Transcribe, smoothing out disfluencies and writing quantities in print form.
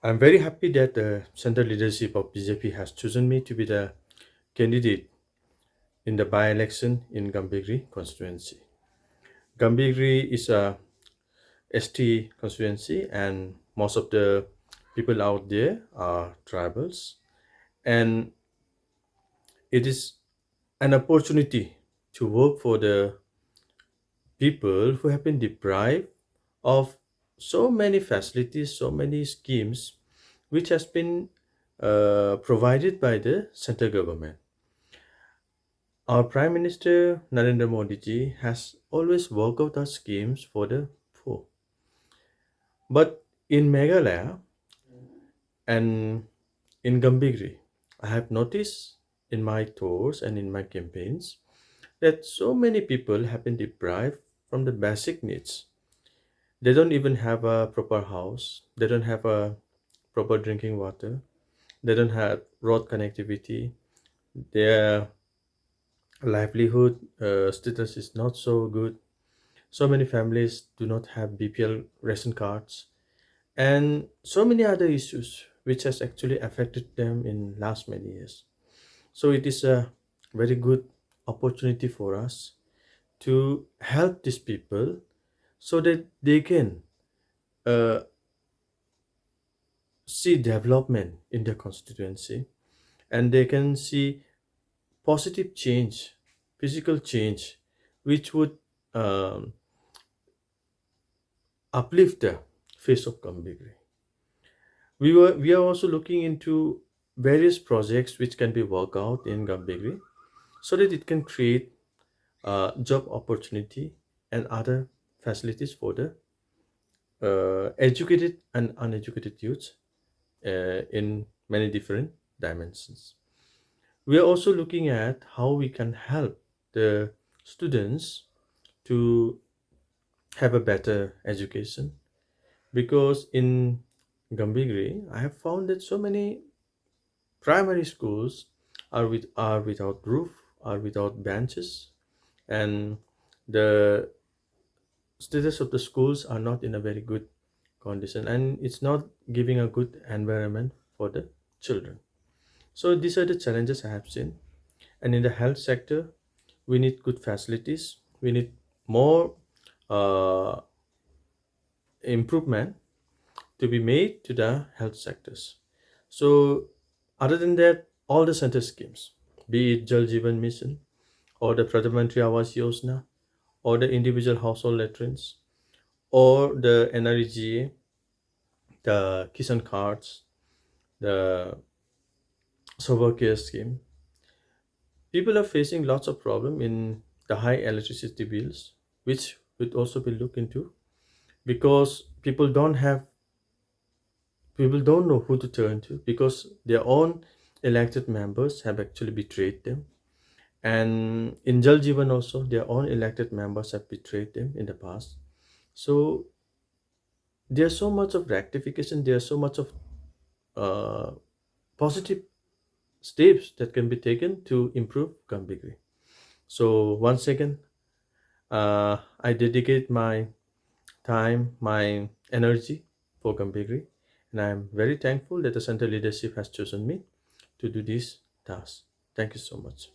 I'm very happy that the central leadership of BJP has chosen me to be the candidate in the by-election in Gambigri constituency. Gambigri is a ST constituency, and most of the people out there are tribals, and it is an opportunity to work for the people who have been deprived of so many facilities, so many schemes, which has been provided by the central government. Our Prime Minister Narendra Modi ji has always worked out our schemes for the poor. But in Meghalaya and in Gambigri, I have noticed in my tours and in my campaigns that so many people have been deprived from the basic needs. They don't even have a proper house, they don't have a proper drinking water, they don't have road connectivity, their livelihood status is not so good. So many families do not have BPL ration cards, and so many other issues which has actually affected them in last many years. So it is a very good opportunity for us to help these people so that they can uh, see development in their constituency, and they can see positive change, physical change, which would um, uplift the face of Gambigri. We are also looking into various projects which can be worked out in Gambigri so that it can create job opportunity and other facilities for the educated and uneducated youths in many different dimensions. We are also looking at how we can help the students to have a better education, because in Gambigri I have found that so many primary schools are without roof, are without benches, and the status of the schools are not in a very good condition, and it's not giving a good environment for the children. So these are the challenges I have seen. And in the health sector, we need good facilities, we need more uh, improvement to be made to the health sectors. So other than that, all the center schemes, be it Jal Jeevan Mission or the Pradhan Mantri Awas Yojana or the individual household latrines or the NREGA, the Kisan cards, the sober care scheme, people are facing lots of problem in the high electricity bills, which would also be looked into, because people don't know who to turn to, because their own elected members have actually betrayed them. And in Jal Jeevan also, their own elected members have betrayed them in the past. So there's so much of rectification, there's so much of uh, positive steps that can be taken to improve Gambigri. So once again, I dedicate my time, my energy for Gambigri, and I am very thankful that the center leadership has chosen me to do this task. Thank you so much.